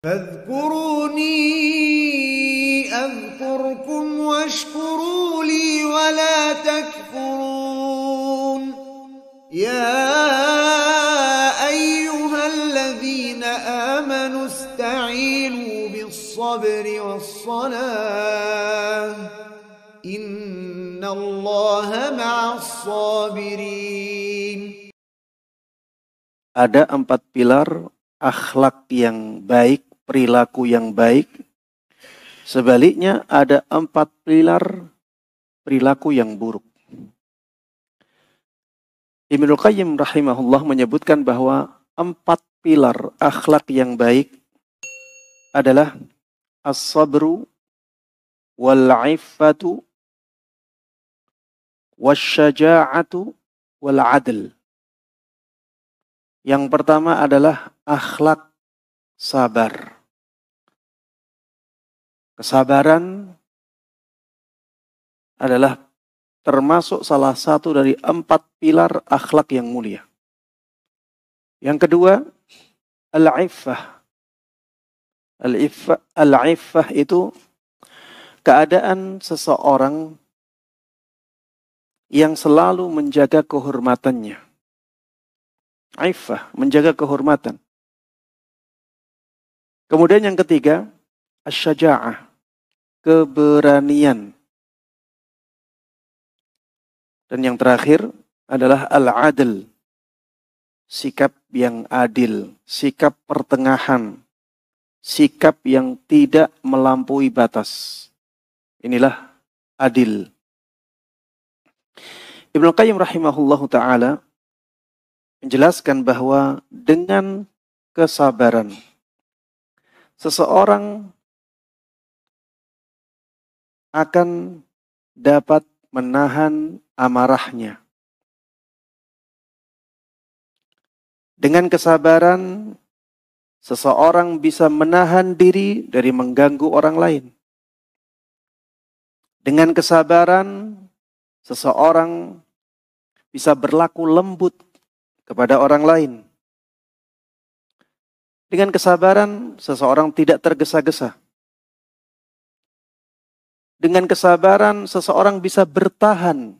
فاذكروني أذكركم واشكروا لي ولا تكفرون يا أيها الذين آمنوا استعينوا بالصبر والصلاة إن الله مع الصابرين. Ada 4 pilar akhlak yang baik, perilaku yang baik. Sebaliknya ada 4 pilar perilaku yang buruk. Ibnu Qayyim rahimahullah menyebutkan bahwa 4 pilar akhlak yang baik adalah as-sabru wal-iffatu wasyaja'atu wal-adl. Yang pertama adalah akhlak sabar. Kesabaran adalah termasuk salah satu dari 4 pilar akhlak yang mulia. Yang kedua, al-iffah. Al-iffah itu keadaan seseorang yang selalu menjaga kehormatannya. Iffah, menjaga kehormatan. Kemudian yang ketiga, asy-syaja'ah, keberanian. Dan yang terakhir adalah al-adl, sikap yang adil, sikap pertengahan, sikap yang tidak melampaui batas. Inilah adil. Ibnu Qayyim rahimahullahu ta'ala menjelaskan bahwa dengan kesabaran seseorang akan dapat menahan amarahnya. Dengan kesabaran seseorang bisa menahan diri dari mengganggu orang lain. Dengan kesabaran seseorang bisa berlaku lembut kepada orang lain. Dengan kesabaran, seseorang tidak tergesa-gesa. Dengan kesabaran, seseorang bisa bertahan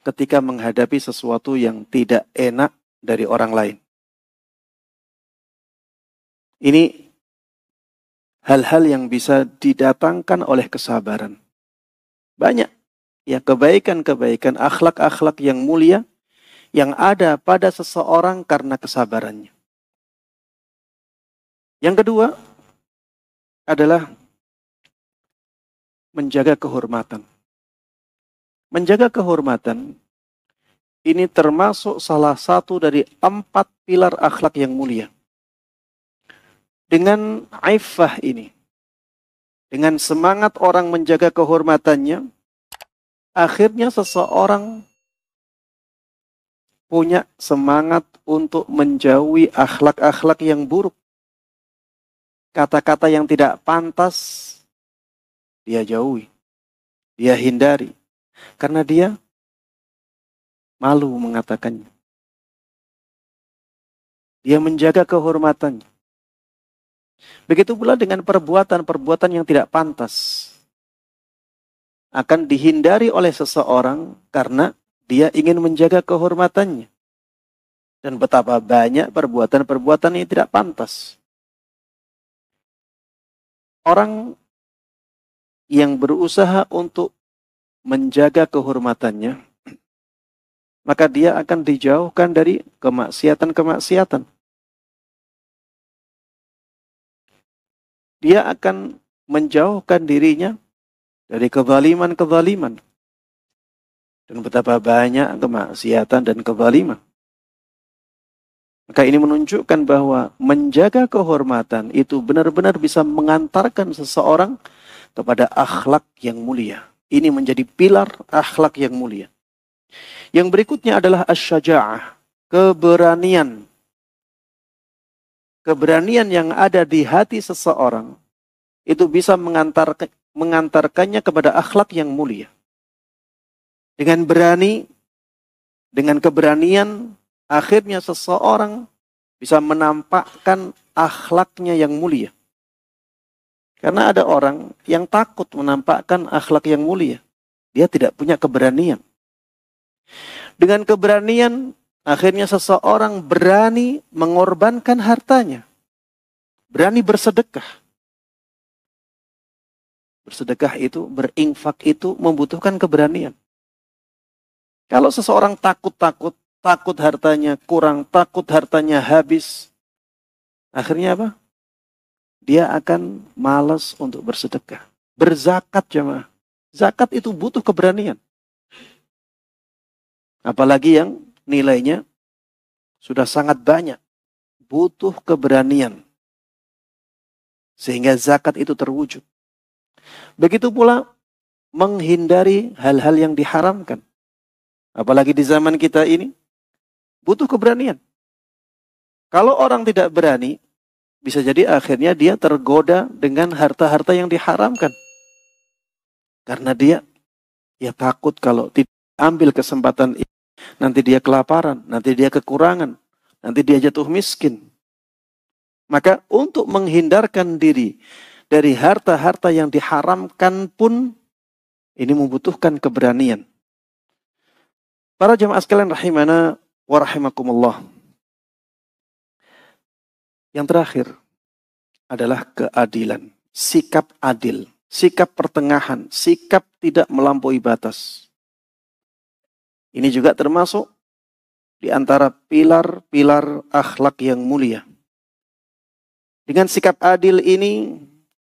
ketika menghadapi sesuatu yang tidak enak dari orang lain. Ini hal-hal yang bisa didatangkan oleh kesabaran. Banyak ya kebaikan-kebaikan, akhlak-akhlak yang mulia yang ada pada seseorang karena kesabarannya. Yang kedua adalah menjaga kehormatan. Menjaga kehormatan ini termasuk salah satu dari 4 pilar akhlak yang mulia. Dengan iffah ini, dengan semangat orang menjaga kehormatannya, akhirnya seseorang punya semangat untuk menjauhi akhlak-akhlak yang buruk. Kata-kata yang tidak pantas, dia jauhi. Dia hindari. Karena dia malu mengatakannya. Dia menjaga kehormatannya. Begitu pula dengan perbuatan-perbuatan yang tidak pantas. Akan dihindari oleh seseorang karena dia ingin menjaga kehormatannya. Dan betapa banyak perbuatan-perbuatan yang tidak pantas. Orang yang berusaha untuk menjaga kehormatannya, maka dia akan dijauhkan dari kemaksiatan-kemaksiatan. Dia akan menjauhkan dirinya dari kezaliman-kezaliman. Dan betapa banyak kemaksiatan dan kezaliman. Maka ini menunjukkan bahwa menjaga kehormatan itu benar-benar bisa mengantarkan seseorang kepada akhlak yang mulia. Ini menjadi pilar akhlak yang mulia. Yang berikutnya adalah asy-syaja'ah, keberanian. Keberanian yang ada di hati seseorang itu bisa mengantarkannya kepada akhlak yang mulia. Dengan berani, dengan keberanian, akhirnya seseorang bisa menampakkan akhlaknya yang mulia. Karena ada orang yang takut menampakkan akhlak yang mulia. Dia tidak punya keberanian. Dengan keberanian, akhirnya seseorang berani mengorbankan hartanya. Berani bersedekah. Bersedekah itu, berinfak itu membutuhkan keberanian. Kalau seseorang takut hartanya kurang, takut hartanya habis, akhirnya apa? Dia akan malas untuk bersedekah. Berzakat, jemaah. Zakat itu butuh keberanian. Apalagi yang nilainya sudah sangat banyak. Butuh keberanian. Sehingga zakat itu terwujud. Begitu pula menghindari hal-hal yang diharamkan. Apalagi di zaman kita ini, butuh keberanian. Kalau orang tidak berani, bisa jadi akhirnya dia tergoda dengan harta-harta yang diharamkan. Karena dia takut kalau tidak ambil kesempatan ini, nanti dia kelaparan, nanti dia kekurangan, nanti dia jatuh miskin. Maka untuk menghindarkan diri dari harta-harta yang diharamkan pun, ini membutuhkan keberanian. Para jemaah sekalian rahimana wa rahimakumullah. Yang terakhir adalah keadilan, sikap adil, sikap pertengahan, sikap tidak melampaui batas. Ini juga termasuk di antara pilar-pilar akhlak yang mulia. Dengan sikap adil ini,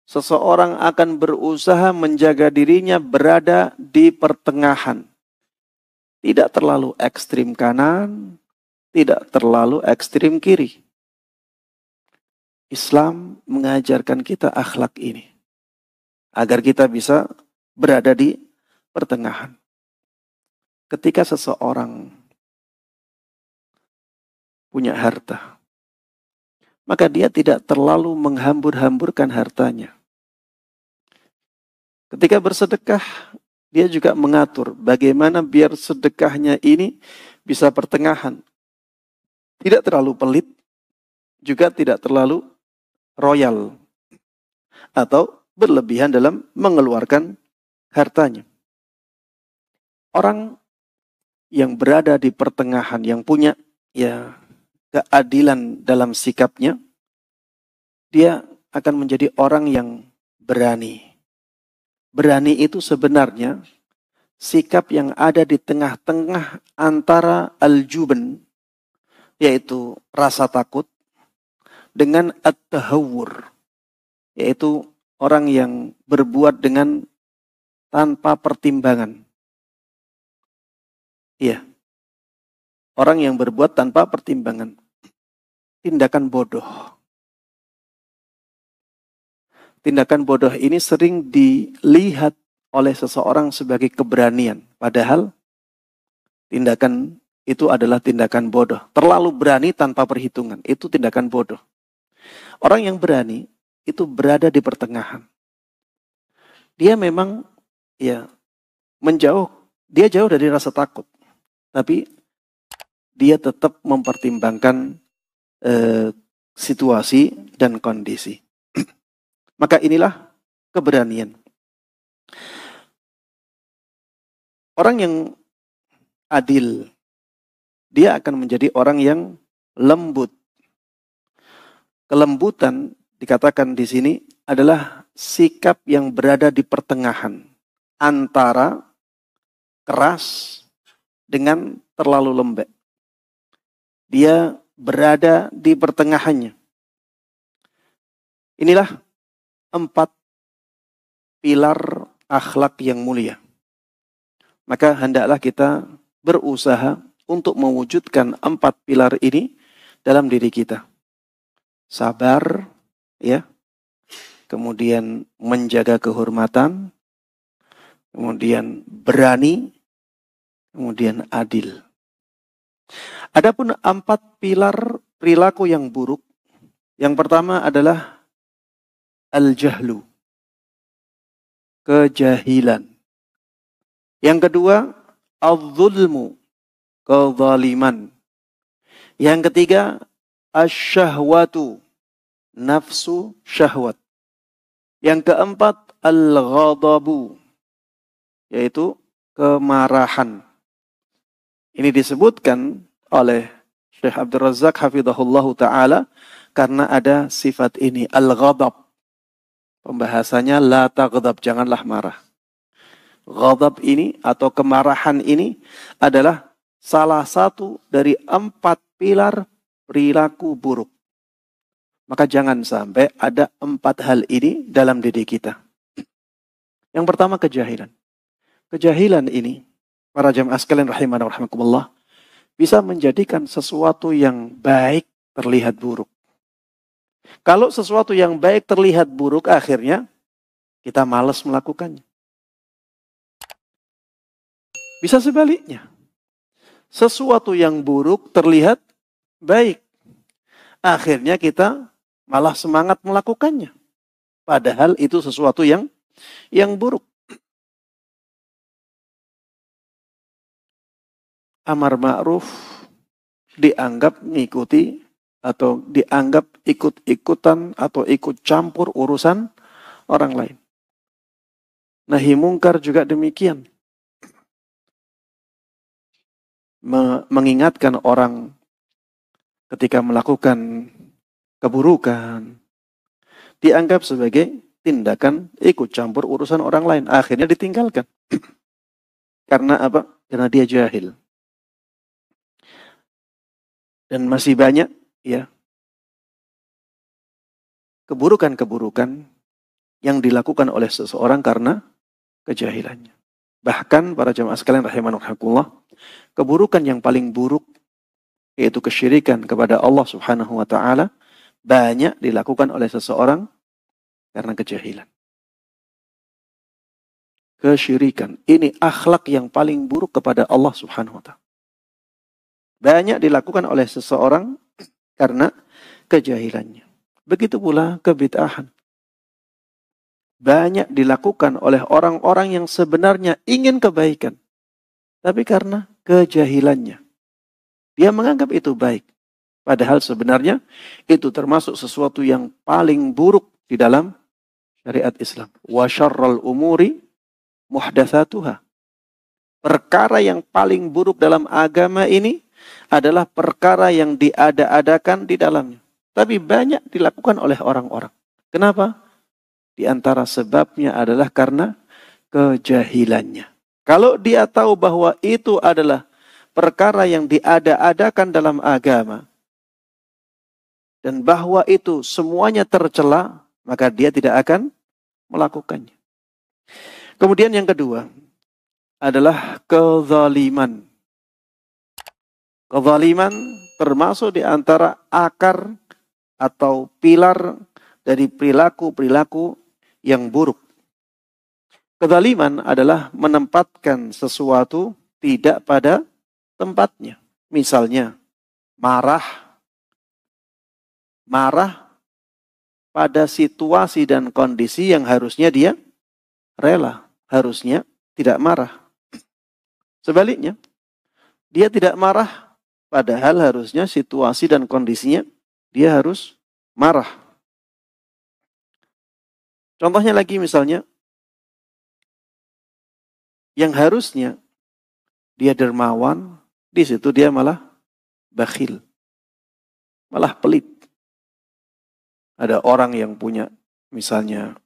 seseorang akan berusaha menjaga dirinya berada di pertengahan. Tidak terlalu ekstrim kanan, tidak terlalu ekstrim kiri. Islam mengajarkan kita akhlak ini agar kita bisa berada di pertengahan. Ketika seseorang punya harta, maka dia tidak terlalu menghambur-hamburkan hartanya. Ketika bersedekah, dia juga mengatur bagaimana biar sedekahnya ini bisa pertengahan. Tidak terlalu pelit, juga tidak terlalu royal atau berlebihan dalam mengeluarkan hartanya. Orang yang berada di pertengahan, yang punya keadilan dalam sikapnya, dia akan menjadi orang yang berani. Berani itu sebenarnya sikap yang ada di tengah-tengah antara al-juban, yaitu rasa takut, dengan at-tahawur, yaitu orang yang berbuat dengan tanpa pertimbangan. Iya. Orang yang berbuat tanpa pertimbangan. Tindakan bodoh. Tindakan bodoh ini sering dilihat oleh seseorang sebagai keberanian. Padahal tindakan itu adalah tindakan bodoh. Terlalu berani tanpa perhitungan. Itu tindakan bodoh. Orang yang berani itu berada di pertengahan. Dia memang menjauh. Dia jauh dari rasa takut. Tapi dia tetap mempertimbangkan situasi dan kondisi. Maka inilah keberanian. Orang yang adil, dia akan menjadi orang yang lembut. Kelembutan dikatakan di sini adalah sikap yang berada di pertengahan antara keras dengan terlalu lembek. Dia berada di pertengahannya. Inilah 4 pilar akhlak yang mulia. Maka hendaklah kita berusaha untuk mewujudkan 4 pilar ini dalam diri kita. Sabar, kemudian menjaga kehormatan, kemudian berani, kemudian adil. Adapun 4 pilar perilaku yang buruk, yang pertama adalah al-jahlu, kejahilan. Yang kedua, al-zulmu, kezaliman. Yang ketiga, asyahwatu, nafsu syahwat. Yang keempat, al-ghadabu, yaitu kemarahan. Ini disebutkan oleh Syekh Abdul Razak hafizahullahu ta'ala karena ada sifat ini, al-ghadab. Pembahasannya la taghdab, janganlah marah. Ghadab ini atau kemarahan ini adalah salah satu dari 4 pilar perilaku buruk. Maka jangan sampai ada 4 hal ini dalam diri kita. Yang pertama, kejahilan. Kejahilan ini, para jamaah sekalian rahimana wa rahimakumullah, bisa menjadikan sesuatu yang baik terlihat buruk. Kalau sesuatu yang baik terlihat buruk, akhirnya kita malas melakukannya. Bisa sebaliknya. Sesuatu yang buruk terlihat baik. Akhirnya kita malah semangat melakukannya. Padahal itu sesuatu yang buruk. Amar ma'ruf dianggap mengikuti atau dianggap ikut-ikutan atau ikut campur urusan orang lain. Nahi mungkar juga demikian. Mengingatkan orang ketika melakukan keburukan dianggap sebagai tindakan ikut campur urusan orang lain, akhirnya ditinggalkan. Karena apa? Karena dia jahil. Dan masih banyak ya keburukan-keburukan yang dilakukan oleh seseorang karena kejahilannya. Bahkan para jamaah sekalian rahimanallah, keburukan yang paling buruk yaitu kesyirikan kepada Allah Subhanahu wa taala banyak dilakukan oleh seseorang karena kejahilan. Kesyirikan ini akhlak yang paling buruk kepada Allah Subhanahu wa taala. Banyak dilakukan oleh seseorang karena kejahilannya. Begitu pula kebid'ahan. Banyak dilakukan oleh orang-orang yang sebenarnya ingin kebaikan. Tapi karena kejahilannya. Dia menganggap itu baik. Padahal sebenarnya itu termasuk sesuatu yang paling buruk di dalam syariat Islam. Wa syarrul umuri muhdatsatuha. Perkara yang paling buruk dalam agama ini adalah perkara yang diada-adakan di dalamnya. Tapi banyak dilakukan oleh orang-orang. Kenapa? Di antara sebabnya adalah karena kejahilannya. Kalau dia tahu bahwa itu adalah perkara yang diada-adakan dalam agama dan bahwa itu semuanya tercela, maka dia tidak akan melakukannya. Kemudian yang kedua adalah kezaliman. Kezaliman termasuk di antara akar atau pilar dari perilaku-perilaku yang buruk. Kezaliman adalah menempatkan sesuatu tidak pada tempatnya. Misalnya, marah pada situasi dan kondisi yang harusnya dia rela, harusnya tidak marah. Sebaliknya, dia tidak marah, padahal harusnya situasi dan kondisinya dia harus marah. Contohnya lagi misalnya, yang harusnya dia dermawan, di situ dia malah bakhil, malah pelit. Ada orang yang punya misalnya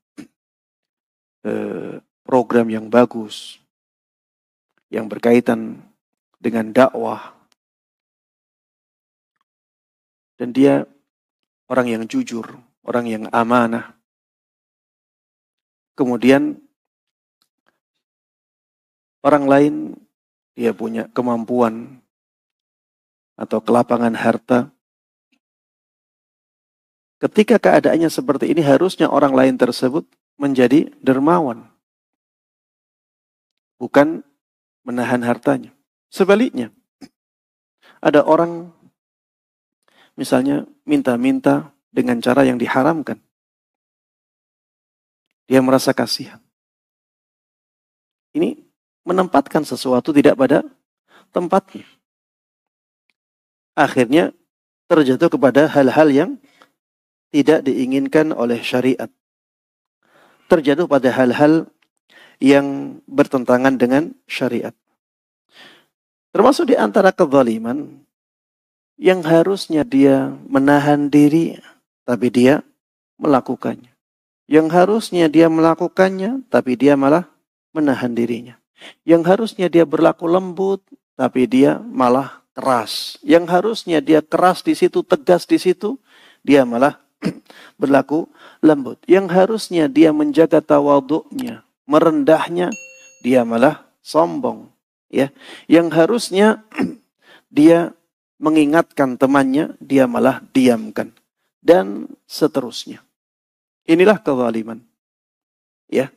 program yang bagus, yang berkaitan dengan dakwah, dan dia orang yang jujur, orang yang amanah. Kemudian orang lain dia punya kemampuan atau kelapangan harta. Ketika keadaannya seperti ini, harusnya orang lain tersebut menjadi dermawan, bukan menahan hartanya. Sebaliknya, ada orang misalnya minta-minta dengan cara yang diharamkan. Dia merasa kasihan. Ini menempatkan sesuatu tidak pada tempatnya. Akhirnya terjatuh kepada hal-hal yang tidak diinginkan oleh syariat. Terjatuh pada hal-hal yang bertentangan dengan syariat. Termasuk di antara kezaliman yang harusnya dia menahan diri, tapi dia melakukannya. Yang harusnya dia melakukannya, tapi dia malah menahan dirinya. Yang harusnya dia berlaku lembut, tapi dia malah keras. Yang harusnya dia keras di situ, tegas di situ, dia malah berlaku lembut. Yang harusnya dia menjaga tawadhu'nya, merendahnya, dia malah sombong. Ya, yang harusnya dia mengingatkan temannya, dia malah diamkan, dan seterusnya. Inilah kezaliman. Ya,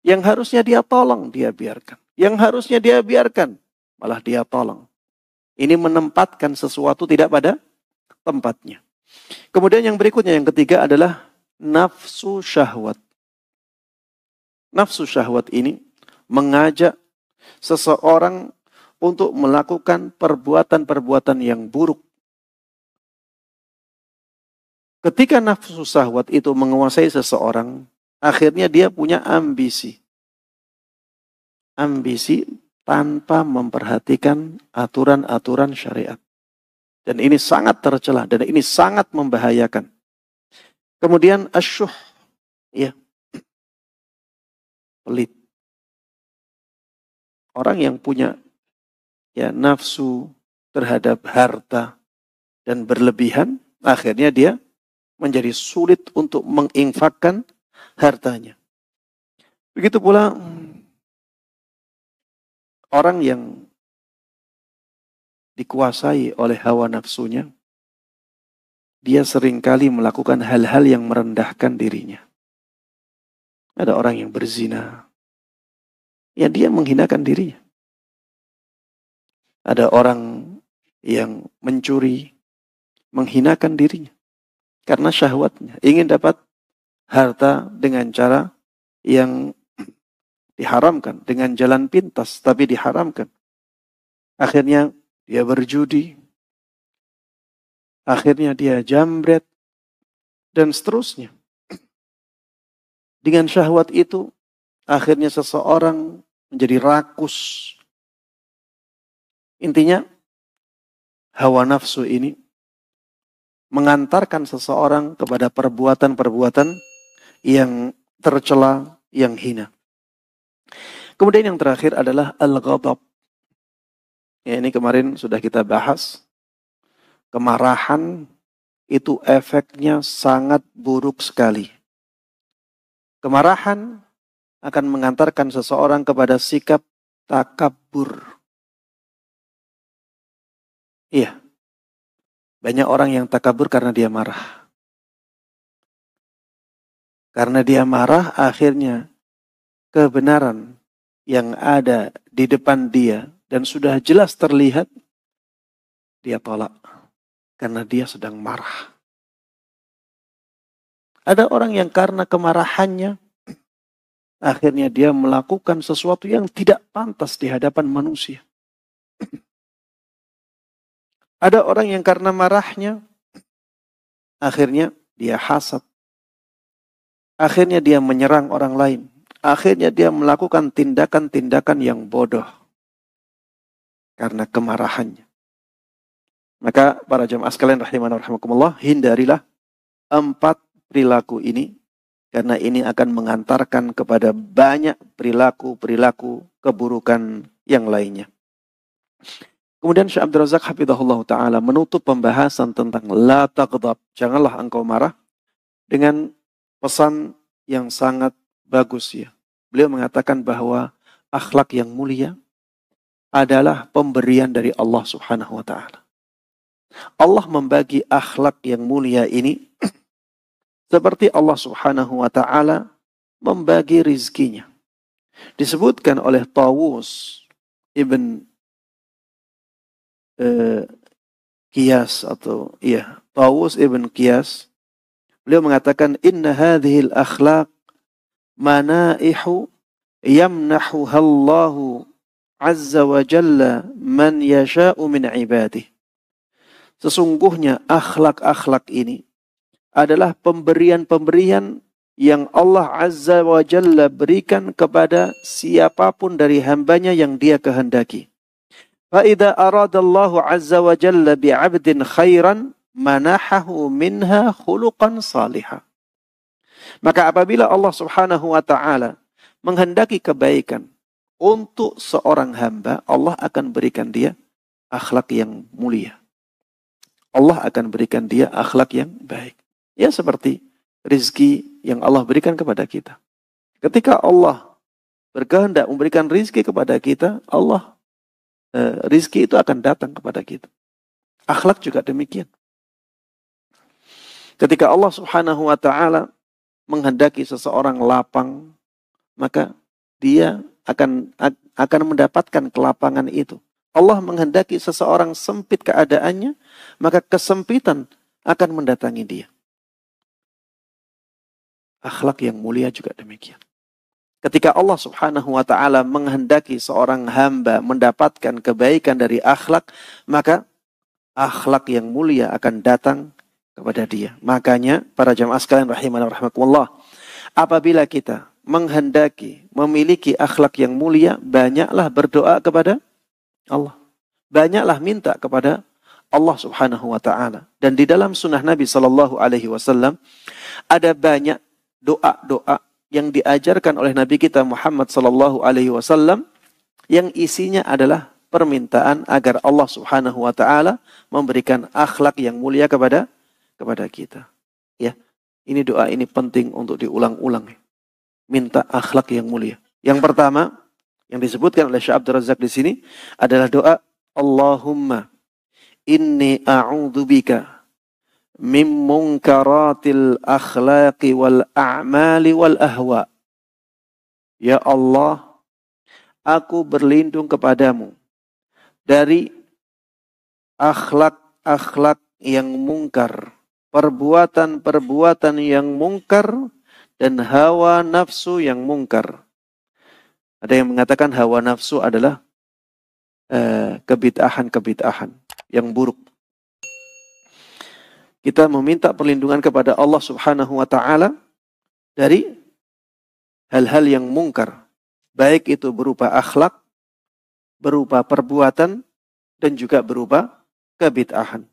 yang harusnya dia tolong, dia biarkan. Yang harusnya dia biarkan, malah dia tolong. Ini menempatkan sesuatu tidak pada tempatnya. Kemudian yang berikutnya, yang ketiga adalah nafsu syahwat. Nafsu syahwat ini mengajak seseorang untuk melakukan perbuatan-perbuatan yang buruk. Ketika nafsu syahwat itu menguasai seseorang, akhirnya dia punya ambisi. Ambisi tanpa memperhatikan aturan-aturan syariat. Dan ini sangat tercela dan ini sangat membahayakan. Kemudian asyuh, ya, pelit. Orang yang punya ya nafsu terhadap harta dan berlebihan, akhirnya dia menjadi sulit untuk menginfakkan hartanya. Begitu pula orang yang dikuasai oleh hawa nafsunya, dia seringkali melakukan hal-hal yang merendahkan dirinya. Ada orang yang berzina, ya dia menghinakan dirinya. Ada orang yang mencuri, menghinakan dirinya. Karena syahwatnya, ingin dapat harta dengan cara yang diharamkan, dengan jalan pintas tapi diharamkan. Akhirnya dia berjudi, akhirnya dia jambret, dan seterusnya. Dengan syahwat itu, akhirnya seseorang menjadi rakus. Intinya, hawa nafsu ini mengantarkan seseorang kepada perbuatan-perbuatan yang tercela, yang hina. Kemudian yang terakhir adalah al-ghadab. Ya, ini kemarin sudah kita bahas. Kemarahan itu efeknya sangat buruk sekali. Kemarahan akan mengantarkan seseorang kepada sikap takabur. Iya. Banyak orang yang takabur karena dia marah. Karena dia marah, akhirnya kebenaran yang ada di depan dia dan sudah jelas terlihat, dia tolak. Karena dia sedang marah. Ada orang yang karena kemarahannya, akhirnya dia melakukan sesuatu yang tidak pantas di hadapan manusia. Ada orang yang karena marahnya, akhirnya dia hasad. Akhirnya dia menyerang orang lain. Akhirnya dia melakukan tindakan-tindakan yang bodoh. Karena kemarahannya. Maka para jamaah sekalian rahimana rahimakumullah, hindarilah 4 perilaku ini. Karena ini akan mengantarkan kepada banyak perilaku-perilaku keburukan yang lainnya. Kemudian Syekh Abdul Razak hafizahullah ta'ala menutup pembahasan tentang la taghdab, janganlah engkau marah, dengan pesan yang sangat bagus ya. Beliau mengatakan bahwa akhlak yang mulia adalah pemberian dari Allah Subhanahu wa ta'ala. Allah membagi akhlak yang mulia ini seperti Allah Subhanahu wa ta'ala membagi rizkinya. Disebutkan oleh Tawus ibn Qiyas atau Tawus ibn Qiyas, beliau mengatakan inna hadhil akhlaq manaihu yamnahuha Allahu azza wa jalla man yasha'u min ibadihi. Sesungguhnya akhlak-akhlak ini adalah pemberian-pemberian yang Allah Azza wa Jalla berikan kepada siapapun dari hambanya yang dia kehendaki. فَإِذَا أَرَادَ اللَّهُ عَزَّ وَجَلَّ بِعَبْدٍ خَيْرًا مَنَحَهُ مِنْهَا خُلُقًا صَالِحًا. Maka apabila Allah Subhanahu wa Ta'ala menghendaki kebaikan untuk seorang hamba, Allah akan berikan dia akhlak yang mulia. Allah akan berikan dia akhlak yang baik. Ya, seperti rizki yang Allah berikan kepada kita. Ketika Allah berkehendak memberikan rizki kepada kita, rizki itu akan datang kepada kita. Akhlak juga demikian. Ketika Allah Subhanahu wa Ta'ala menghendaki seseorang lapang, maka dia akan mendapatkan kelapangan itu. Allah menghendaki seseorang sempit keadaannya, maka kesempitan akan mendatangi dia. Akhlak yang mulia juga demikian. Ketika Allah Subhanahu wa Ta'ala menghendaki seorang hamba mendapatkan kebaikan dari akhlak, maka akhlak yang mulia akan datang kepada dia. Makanya para jamaah sekalian rahimana rahimakumullah, apabila kita menghendaki memiliki akhlak yang mulia, banyaklah berdoa kepada Allah. Banyaklah minta kepada Allah Subhanahu wa Ta'ala. Dan di dalam sunnah Nabi sallallahu alaihi wasallam ada banyak doa-doa yang diajarkan oleh Nabi kita Muhammad sallallahu alaihi wasallam yang isinya adalah permintaan agar Allah Subhanahu wa Ta'ala memberikan akhlak yang mulia kepada kita. Ya. Ini doa ini penting untuk diulang-ulang. Minta akhlak yang mulia. Yang pertama yang disebutkan oleh Syekh Abdul Razak di sini adalah doa Allahumma inni a'udzubika min munkaratil akhlaqi wal a'mali wal ahwa. Ya Allah, aku berlindung kepadamu dari akhlak-akhlak yang mungkar, perbuatan-perbuatan yang mungkar, dan hawa nafsu yang mungkar. Ada yang mengatakan hawa nafsu adalah kebid'ahan-kebid'ahan yang buruk. Kita meminta perlindungan kepada Allah Subhanahu wa Ta'ala dari hal-hal yang mungkar, baik itu berupa akhlak, berupa perbuatan, dan juga berupa kebid'ahan.